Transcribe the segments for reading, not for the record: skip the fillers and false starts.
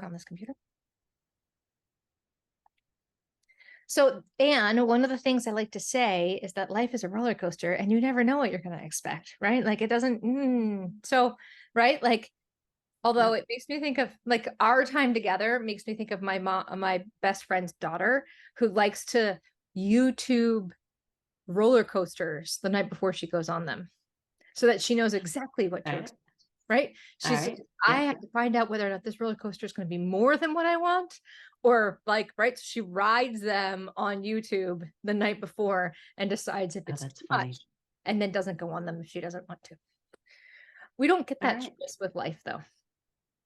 on this computer. So, and one of the things I like to say is that life is a roller coaster and you never know what you're going to expect, right? Like it doesn't, so, right? Like, although it makes me think of like our time together makes me think of my mom, my best friend's daughter who likes to YouTube roller coasters the night before she goes on them so that she knows exactly what to expect. Right? She's I have to find out whether or not this roller coaster is going to be more than what I want, or like, right? So she rides them on YouTube the night before and decides if it's too much, and then doesn't go on them if she doesn't want to. We don't get that choice with life, though.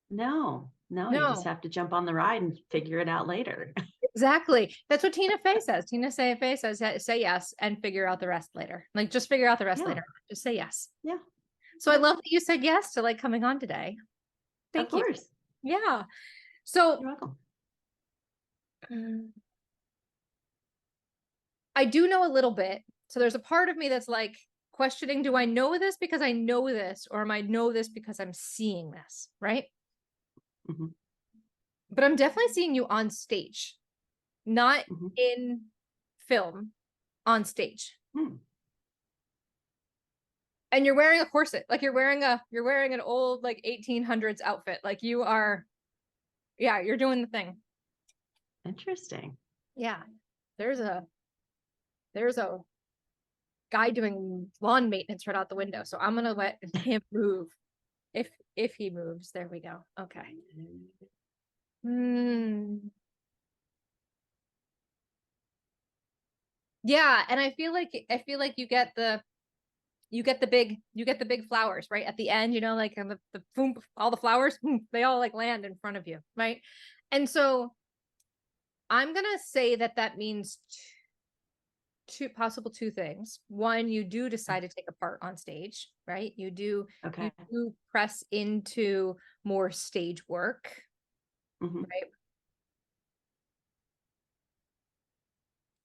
No, you just have to jump on the ride and figure it out later. Exactly. That's what Tina Fey says. Tina Fey says, say yes and figure out the rest later. Like, just figure out the rest later. Just say yes. Yeah. So I love that you said yes to like coming on today. Thank you. Of course. Yeah. So you're welcome. I do know a little bit. So there's a part of me that's like questioning, do I know this because I know this, or am I know this because I'm seeing this, right? Mm-hmm. But I'm definitely seeing you on stage, not in film, on stage. And you're wearing a corset, like you're wearing an old like 1800s outfit. Like you are, yeah, you're doing the thing. Interesting. Yeah. There's a guy doing lawn maintenance right out the window. So I'm gonna let him move. If he moves, there we go. Okay. Yeah, and I feel like you get the big flowers right at the end, you know, like the boom, all the flowers, boom, they all like land in front of you, right? And so I'm gonna say that means two things. One, you do decide to take a part on stage, right? You do press into more stage work, right?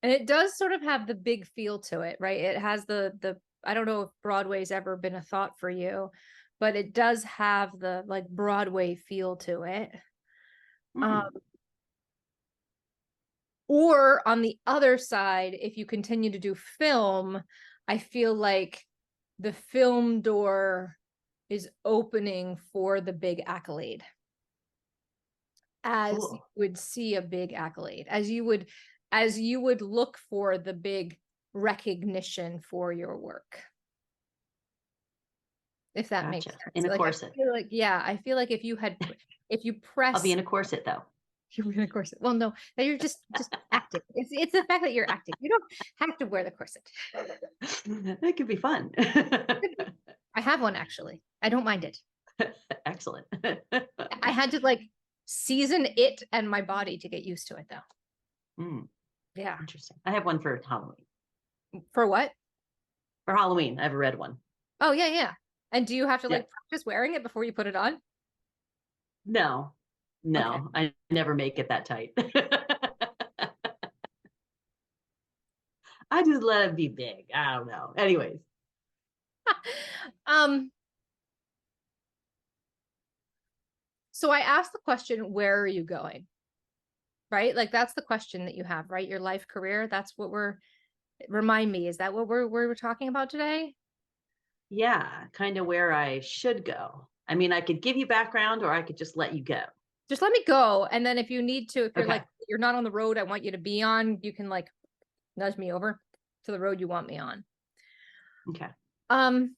And it does sort of have the big feel to it, right? It has the I don't know if Broadway's ever been a thought for you, but it does have the like Broadway feel to it. Or on the other side, if you continue to do film, I feel like the film door is opening for the big accolade. As you would see a big accolade, as you would look for the big recognition for your work. If that makes sense. In a corset. I feel like if you press, I'll be in a corset though. You're in a corset. Well, no, you're just acting. It's the fact that you're acting. You don't have to wear the corset. It could be fun. I have one actually. I don't mind it. Excellent. I had to like season it and my body to get used to it though. Yeah. Interesting. I have one for Halloween. For what? For Halloween, I have a red one. Oh yeah, yeah. And do you have to like practice wearing it before you put it on? No, okay. I never make it that tight. I just let it be big. I don't know. Anyways. So I asked the question, where are you going? Right? Like that's the question that you have, right? Your life career. That's what remind me, is that what we're talking about today? Yeah, kind of where I should go. I mean, I could give you background or I could just let you go. Just let me go. And then if you need to, if you're like, you're not on the road I want you to be on, you can like nudge me over to the road you want me on. Okay. I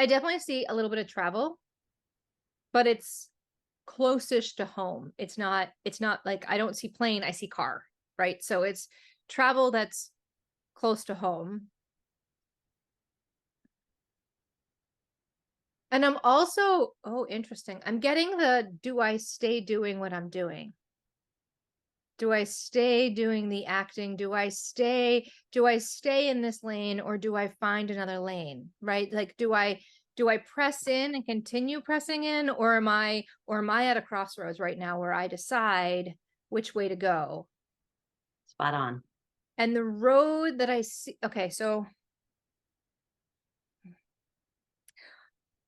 definitely see a little bit of travel, but it's closest to home. It's not like I don't see plane, I see car, right? So it's travel that's close to home. And I'm also, interesting. I'm getting do I stay doing what I'm doing? Do I stay doing the acting? Do I stay in this lane, or do I find another lane? Right? Like, do I press in and continue pressing in, or am I at a crossroads right now where I decide which way to go? Spot on. And the road that I see, okay, so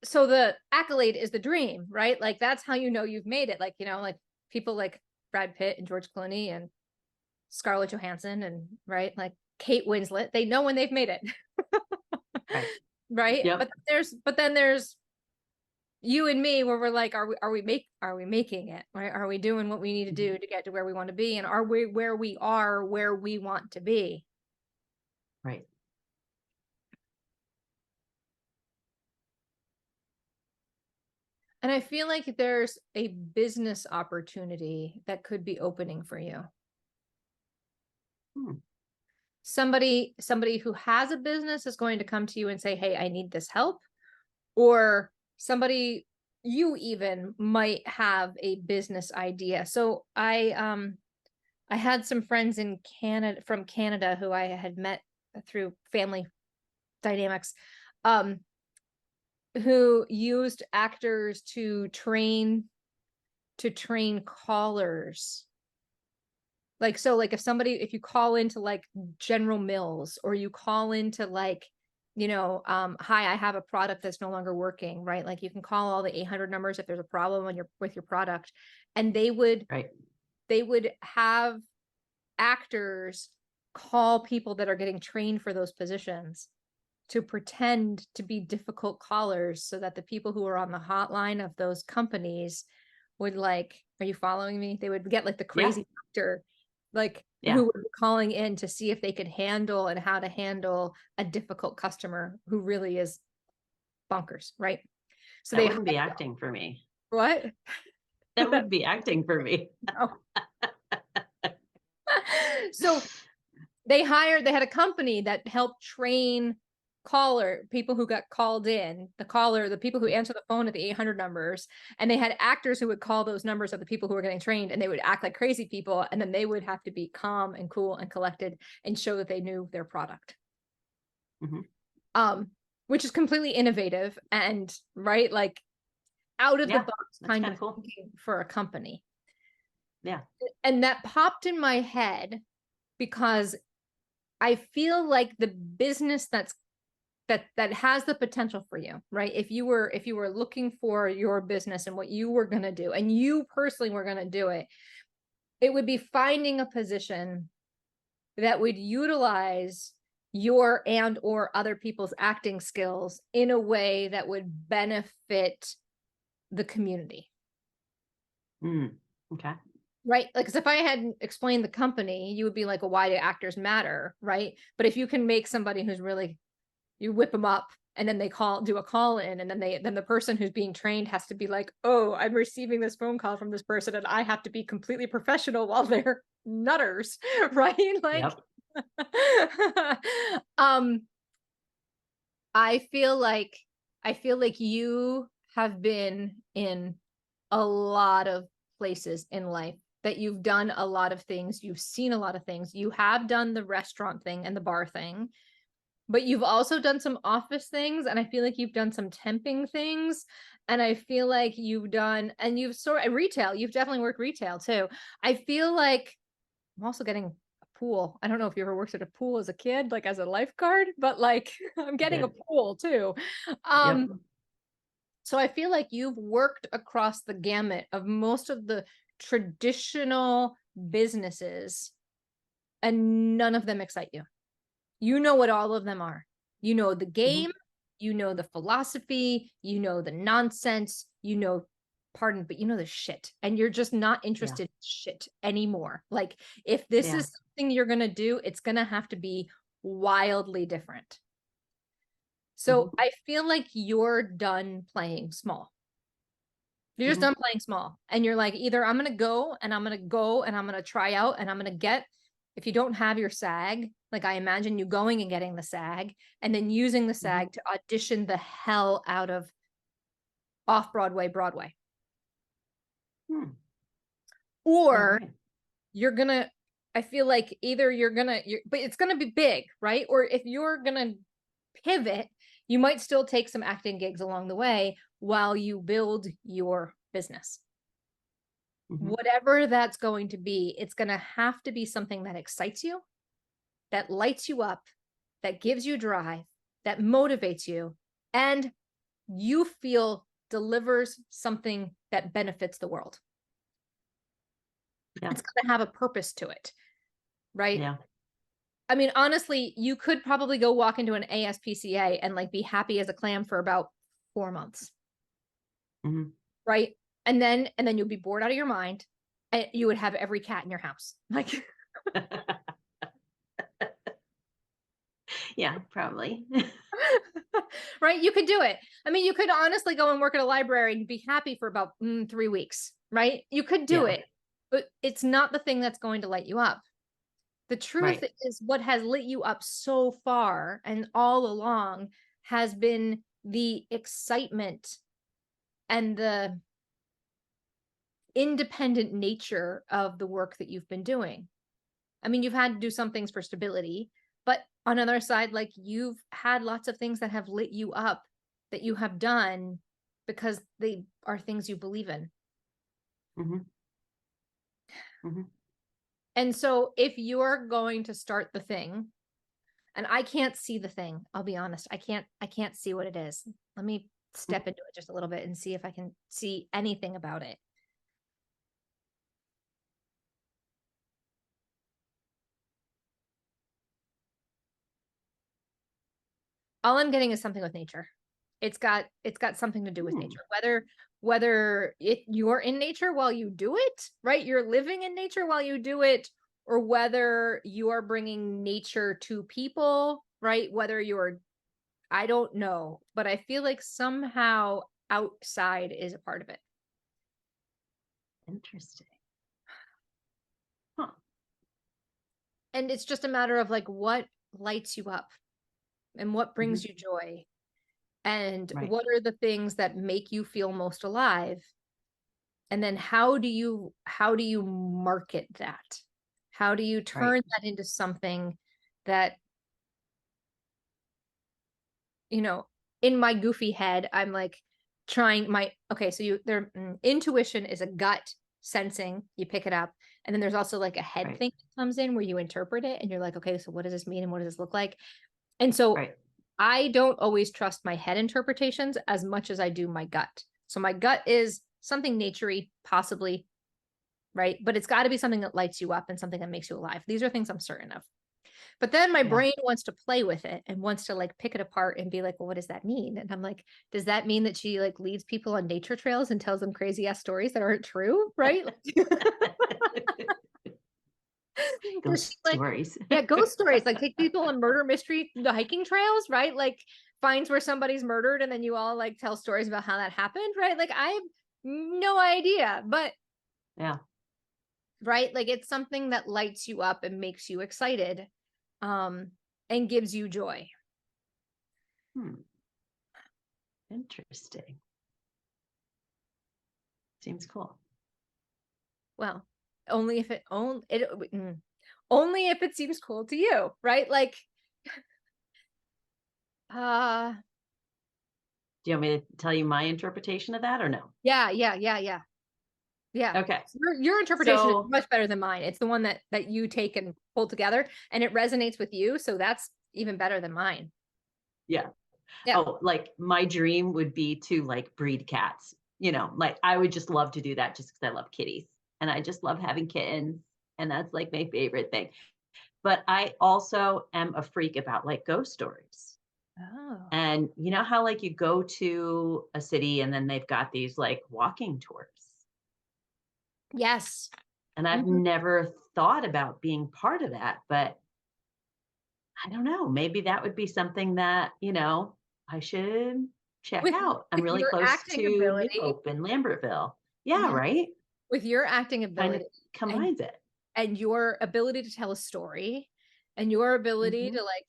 so the accolade is the dream, right? Like that's how you know you've made it. Like, like people like Brad Pitt and George Clooney and Scarlett Johansson and right, like Kate Winslet, they know when they've made it. Right. Right. Yep. But then there's you and me where we're like, are we making it? Right? Are we doing what we need to Mhm. do to get to where we want to be? And are we where we are where we want to be? Right. And I feel like there's a business opportunity that could be opening for you. Hmm. Somebody who has a business is going to come to you and say, hey, I need this help. Or somebody, you even might have a business idea. So I had some friends in Canada from Canada who I had met through family dynamics, um, who used actors to train callers. Like, so like if you call into like General Mills, or you call into like, hi, I have a product that's no longer working, right? Like you can call all the 800 numbers if there's a problem on with your product. And Right. they would have actors call people that are getting trained for those positions to pretend to be difficult callers so that the people who are on the hotline of those companies would like, are you following me? They would get like the Yeah. crazy actor, like who Yeah. would be calling in to see if they could handle and how to handle a difficult customer who really is bonkers, right? So That they wouldn't be acting for me. what? That would be acting for me. No. So they had a company that helped train people who got called in, the people who answer the phone at the 800 numbers, and they had actors who would call those numbers of the people who were getting trained, and they would act like crazy people, and then they would have to be calm and cool and collected and show that they knew their product. Mhm. um which is completely innovative and right, like out of the Yeah. box That's kind kind of of cool. thinking for a company. Yeah. And that popped in my head because I feel like the business that has the potential for you, right? If you were looking for your business and what you were going to do, and you personally were going to do it, it would be finding a position that would utilize your and or other people's acting skills in a way that would benefit the community. Mm. Okay. Right. Like, 'cause if I hadn't explained the company, you would be like, well, why do actors matter? Right. But if you can make somebody who's really, you whip them up and then they do a call in, and then the person who's being trained has to be like, oh, I'm receiving this phone call from this person and I have to be completely professional while they're nutters. Right. Like, Yep. um, I feel like you have been in a lot of places in life, that you've done a lot of things, you've seen a lot of things. You have done the restaurant thing and the bar thing, but you've also done some office things, and I feel like you've done some temping things, and I feel like you've sort of retail, you've definitely worked retail too. I feel like I'm also getting a pool. I don't know if you ever worked at a pool as a kid, like as a lifeguard, but like I'm getting a Good. pool too. Yep. Um, so I feel like you've worked across the gamut of most of the traditional businesses, and none of them excite you. You know what all of them are. You know the Mhm. game, you know the philosophy, you know the nonsense, pardon, but you know the shit. And you're just not Yeah. interested in shit anymore. Like, if this Yeah. is something you're going to do, it's going to have to be wildly different. So Mhm. I feel like you're done playing small. You're just Mhm. done playing small. And you're like, either I'm going to go and I'm going to go and I'm going to try out and I'm going to get, if you don't have your SAG, like I imagine you going and getting the SAG and then using the Mhm. SAG to audition the hell out of off Broadway. Hmm. All Or right. you're going to, I feel like either but it's going to be big, right? Or if you're going to pivot, you might still take some acting gigs along the way while you build your business. Mhm. Whatever that's going to be, it's going to have to be something that excites you, that lights you up, that gives you drive, that motivates you, and you feel delivers something that benefits the world. Yeah. It's going to have a purpose to it, right? Yeah. I mean, honestly, you could probably go walk into an ASPCA and like be happy as a clam for about 4 months, Mhm. right? And then you'll be bored out of your mind, and you would have every cat in your house. Like, Yeah, probably. right? You could do it. I mean, you could honestly go and work at a library and be happy for about 3 weeks, right? You could do Yeah. it, but it's not the thing that's going to light you up. The truth Right. is, what has lit you up so far and all along has been the excitement and the independent nature of the work that you've been doing. I mean, you've had to do some things for stability, but on the other side, like you've had lots of things that have lit you up that you have done because they are things you believe in. Mhm. Mhm. And so if you're going to start the thing, and I can't see the thing, I'll be honest, I can't see what it is. Let me Mhm. step into it just a little bit and see if I can see anything about it. All I'm getting is something with nature. It's got something to do with Hmm. nature. Whether you're in nature while you do it, right? You're living in nature while you do it, or whether you are bringing nature to people, right? Whether you're, I don't know, but I feel like somehow outside is a part of it. Interesting. Huh. And it's just a matter of like what lights you up and what Mhm. brings you joy and Right. what are the things that make you feel most alive, and then how do you market that, how do you Right. turn that into something that, you know in my goofy head I'm like trying my okay, so intuition is a gut sensing, you pick it up, and then there's also like a head Right. thing that comes in where you interpret it and you're like, okay, so what does this mean and what does this look like? And so Right. I don't always trust my head interpretations as much as I do my gut. So my gut is something naturey, possibly, right? But it's got to be something that lights you up and something that makes you alive. These are things I'm certain of. But then my Yeah. brain wants to play with it and wants to like pick it apart and be like, well, what does that mean? And I'm like, does that mean that she like leads people on nature trails and tells them crazy ass stories that aren't true? Right? Does she Ghost like, stories. yeah, ghost stories, like take people on murder mystery, the hiking trails, right? Like finds where somebody's murdered and then you all like tell stories about how that happened, right? Like I have no idea, but Yeah. right, like it's something that lights you up and makes you excited, um and gives you joy. Hmm. Interesting. Seems cool. Well, only if only if it seems cool to you, right? Like uh Do you want me to tell you my interpretation of that or no? yeah, yeah, yeah, yeah, yeah. Okay. Your interpretation is So, much better than mine. It's the one that you take and pull together and it resonates with you, so that's even better than mine. yeah. Yeah. Oh, like my dream would be to like breed cats. Like I would just love to do that just because I love kitties and I just love having kittens. And that's like my favorite thing. But I also am a freak about like ghost stories. Oh. And you know how like you go to a city and then they've got these like walking tours. Yes. And I've Mhm. never thought about being part of that, but I don't know. Maybe that would be something that, I should check With out. I'm with really your close acting to New ability, Hope in Lambertville. Yeah, yeah, right? with your acting Kind of ability and combines it. your ability to tell a story and your ability Mhm. to like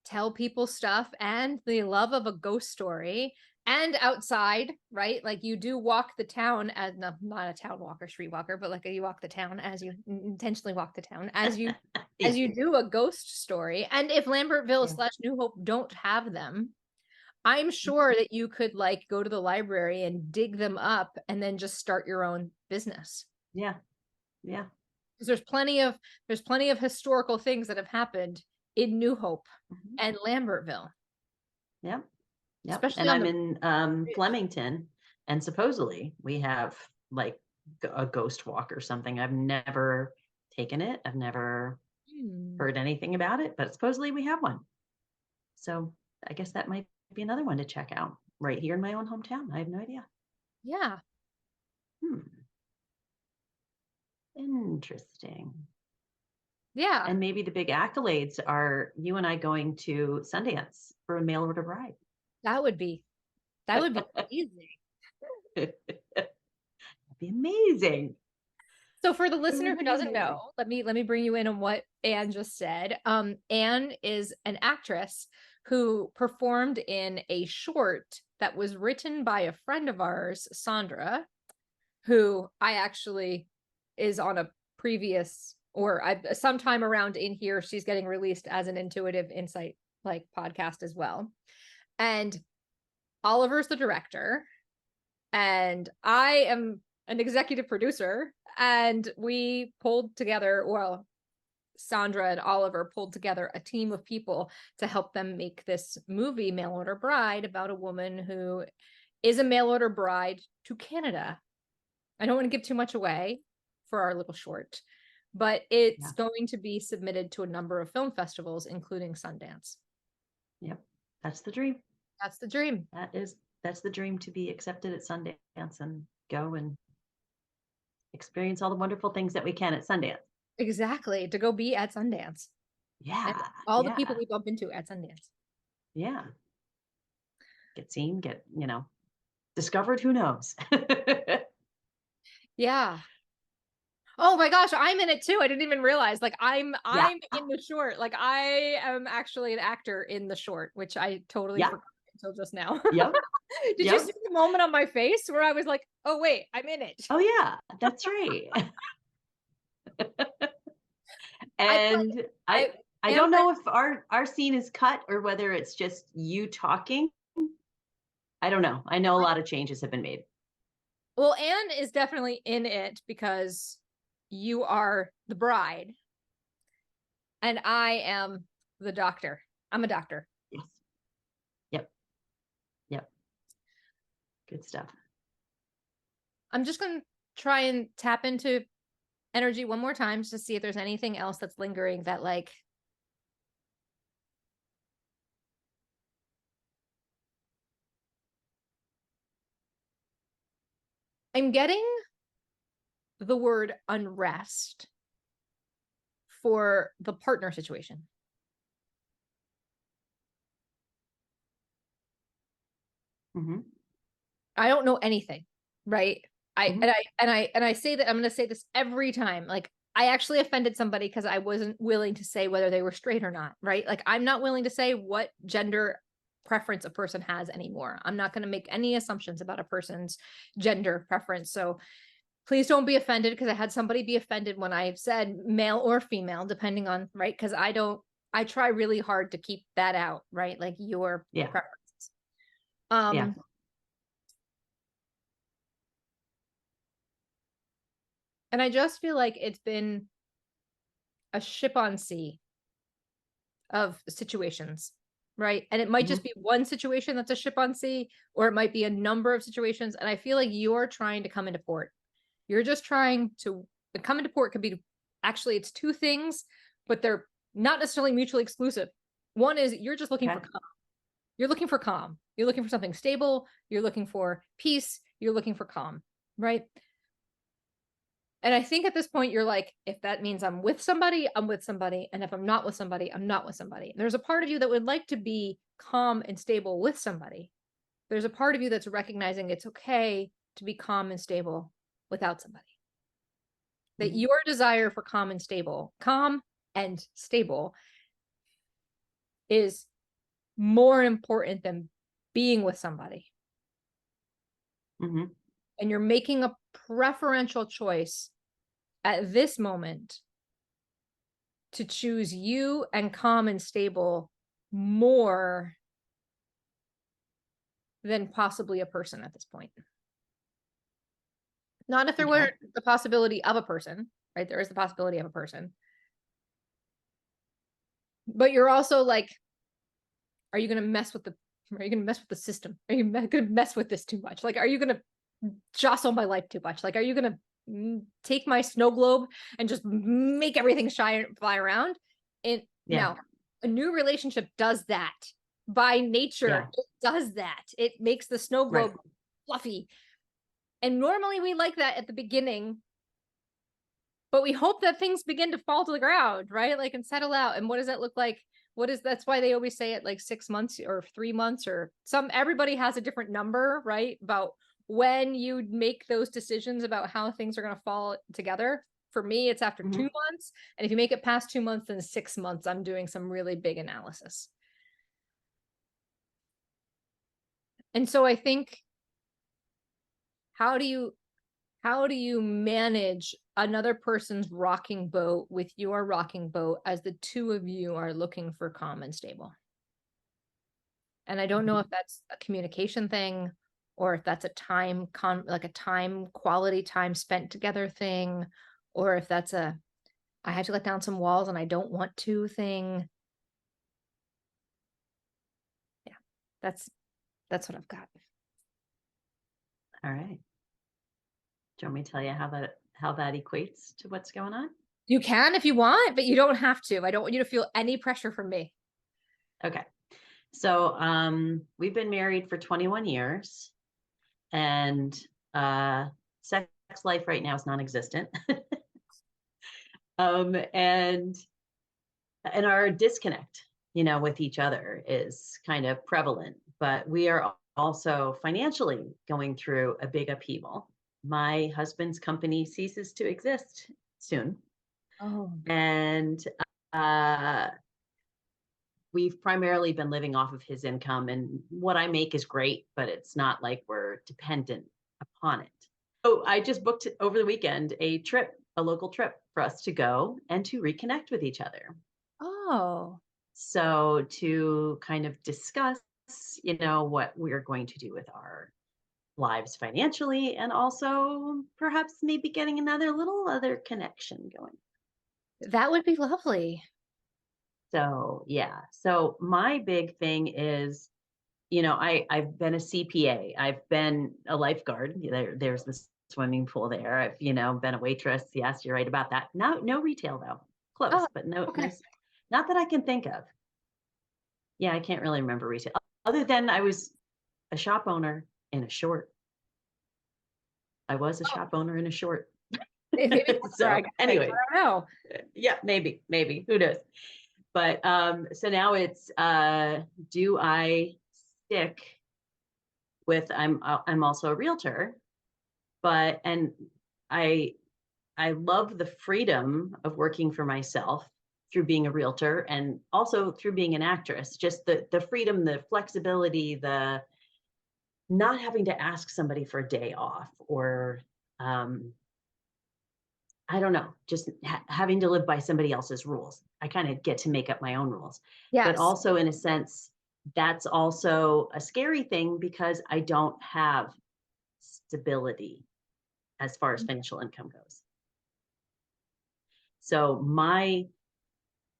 tell people stuff and the love of a ghost story and outside, right? Like you do walk the town as no, not a town walker, street walker, but like you walk the town as you intentionally walk the town as Yeah, you do a ghost story. And if Lambertville yeah, slash New Hope don't have them, I'm sure that you could like go to the library and dig them up and then just start your own business. yeah, yeah. Because there's plenty of historical things that have happened in New Hope Mhm. and Lambertville. Yeah. Yep. especially And on I'm the in bridge. Flemington, and supposedly we have like a ghost walk or something. I've never taken it. I've never Hmm. heard anything about it, but supposedly we have one. So I guess that might be another one to check out right here in my own hometown. I have no idea. Yeah. Hmm. Interesting. Yeah. And maybe the big accolades are you and I going to Sundance for a mail order bride. That would be amazing. That'd be amazing. So for the It listener would who be doesn't amazing. know, let me bring you in on what Anne just said. Anne is an actress who performed in a short that was written by a friend of ours, Sandra, who I actually is on a previous or I sometime around in here, she's getting released as an intuitive insight like podcast as well. And Oliver's the director, and I am an executive producer. And we pulled together, well, Sandra and Oliver pulled together a team of people to help them make this movie, Mail Order Bride, about a woman who is a mail order bride to Canada. I don't want to give too much away for our little short, but it's Yeah. going to be submitted to a number of film festivals, including Sundance. Yep. That's the dream. That's the dream. That's the dream, to be accepted at Sundance and go and experience all the wonderful things that we can at Sundance. Exactly. To go be at Sundance and Yeah. all the people Yeah. we bump into at Sundance. Yeah. Get seen, discovered, who knows? Yeah. Oh my gosh, I'm in it too. I didn't even realize. Like Yeah. I'm in the short. Like I am actually an actor in the short, which I totally Yeah. forgot until just now. Yep. Did you Yep. see the moment on my face where I was like, "Oh wait, I'm in it." Oh yeah, that's right. I play And I I am don't know if our scene is cut or whether it's just you talking. I don't know. I know a lot of changes have been made. well, Anne is definitely in it because you are the bride and I am the doctor. I'm a doctor. Yes. Yep. Yep. Good stuff. I'm just going to try and tap into energy one more time to see if there's anything else that's lingering that like I'm getting the word unrest for the partner situation. Hmm. I don't know anything, right? I Hmm. and I and I and I say that I'm going to say this every time. Like I actually offended somebody because I wasn't willing to say whether they were straight or not, right? Like I'm not willing to say what gender preference a person has anymore. I'm not going to make any assumptions about a person's gender preference. So please don't be offended because I had somebody be offended when I said male or female, depending on, right? Because I try really hard to keep that out, right? Like your Yeah. preferences. Yeah. Um, and I just feel like it's been a ship on sea of situations, right? And it might just Hmm. be one situation that's a ship on sea, or it might be a number of situations. And I feel like you're trying to come into port. You're just trying to come into port could be actually it's two things, but they're not necessarily mutually exclusive. One is you're just looking for Okay. calm. You're looking for calm. You're looking for something stable. You're looking for peace. You're looking for calm, right? And I think at this point, you're like, if that means I'm with somebody, I'm with somebody. And if I'm not with somebody, I'm not with somebody. There's a part of you that would like to be calm and stable with somebody. There's a part of you that's recognizing it's okay to be calm and stable without somebody. That Hmm. your desire for calm and stable is more important than being with somebody. Hmm. And you're making a preferential choice at this moment to choose you and calm and stable more than possibly a person at this point. Not if there Okay. were the possibility of a person, right? There is the possibility of a person. But you're also like, are you going to mess with the Are you going to mess with the system? Are you going to mess with this too much? Like, are you going to jostle my life too much? Like, are you going to take my snow globe and just make everything fly around? And Yeah. no, a new relationship does that by nature. Yeah. It does that. It makes the snow Right. globe fluffy. And normally we like that at the beginning, but we hope that things begin to fall to the ground, right? Like, and settle out. And what does that look like? That's why they always say it like 6 months or 3 months or everybody has a different number, right? About when you make those decisions about how things are going to fall together. For me, it's after 2 months. And if you make it past 2 months, then 6 months, I'm doing some really big analysis. And so I think, how do you manage another person's rocking boat with your rocking boat as the two of you are looking for calm and stable? And I don't know if that's a communication thing or if that's a like a time, quality time spent together thing, or if that's I have to let down some walls and I don't want to thing. Yeah, that's what I've got. All right. Do you want me to tell you how that equates to what's going on? You can if you want, but you don't have to. I don't want you to feel any pressure from me. Okay. So we've been married for 21 years, and sex life right now is non-existent. And our disconnect, with each other is kind of prevalent, but we are also financially going through a big upheaval. My husband's company ceases to exist soon. Oh. And we've primarily been living off of his income, and what I make is great, but it's not like we're dependent upon it. So I just booked over the weekend a local trip for us to go and to reconnect with each other. Oh. So to kind of discuss, what we're going to do with our lives financially, and also perhaps maybe getting another little other connection going. That would be lovely. So yeah. So my big thing is, I've been a CPA. I've been a lifeguard. There's the swimming pool there. I've, been a waitress. Yes, you're right about that. No retail though. Close, Oh, but no, okay. not that I can think of. Yeah, I can't really remember retail. Other than I was a shop owner in a short. I was a shop owner in a short. Maybe So anyway, I don't know. yeah, maybe, who knows? But so now it's do I stick with I'm also a realtor, and I love the freedom of working for myself through being a realtor and also through being an actress. Just the freedom, the flexibility, the not having to ask somebody for a day off, or I don't know, just having to live by somebody else's rules. I kind of get to make up my own rules. But Yes. also, in a sense, that's also a scary thing because I don't have stability as far as financial income goes. So my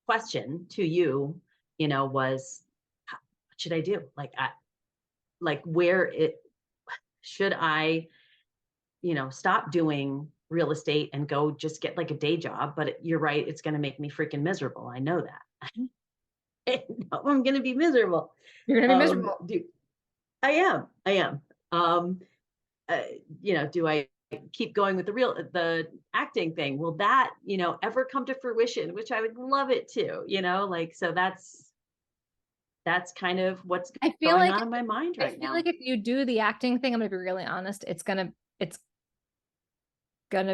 question to you, was, what should I do? Where should I, stop doing real estate and go just get like a day job? But you're right, it's going to make me freaking miserable. I know that. I know I'm going to be miserable. You're gonna be miserable. I am. Um, do I keep going with the acting thing? Will that, ever come to fruition? Which I would love it to, so that's kind of what's I feel going like on in my mind right now. if you do the acting thing, I'm gonna be really honest, it's gonna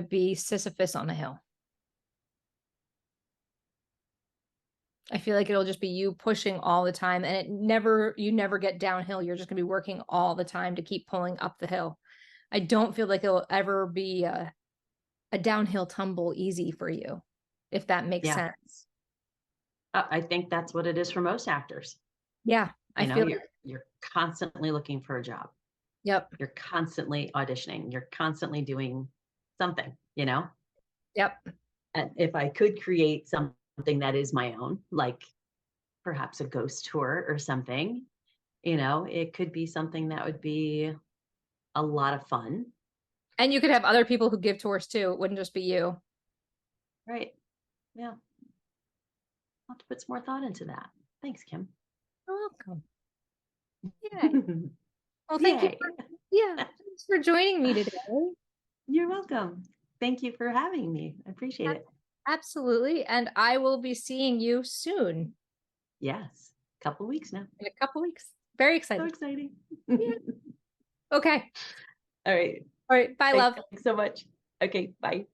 be Sisyphus on the hill. I feel like it'll just be you pushing all the time, and you never get downhill. You're just gonna be working all the time to keep pulling up the hill. I don't feel like it'll ever be a downhill tumble easy for you, if that makes Yeah. sense. I think that's what it is for most actors. Yeah, I feel You're constantly looking for a job. Yep. You're constantly auditioning. You're constantly doing something, Yep. And if I could create something that is my own, like perhaps a ghost tour or something, it could be something that would be a lot of fun. And you could have other people who give tours too. It wouldn't just be you. Right. Yeah. I'll have to put some more thought into that. Thanks, Kim. You're welcome. Yay. Well, thank you Yay. for, yeah, thanks for joining me today. You're welcome. Thank you for having me. I appreciate it. Absolutely. And I will be seeing you soon Yes. Couple weeks now. in a couple weeks. Very So excited. exciting. Yeah. Okay. All right. All right. Bye, love. Thanks so much. Okay. Bye.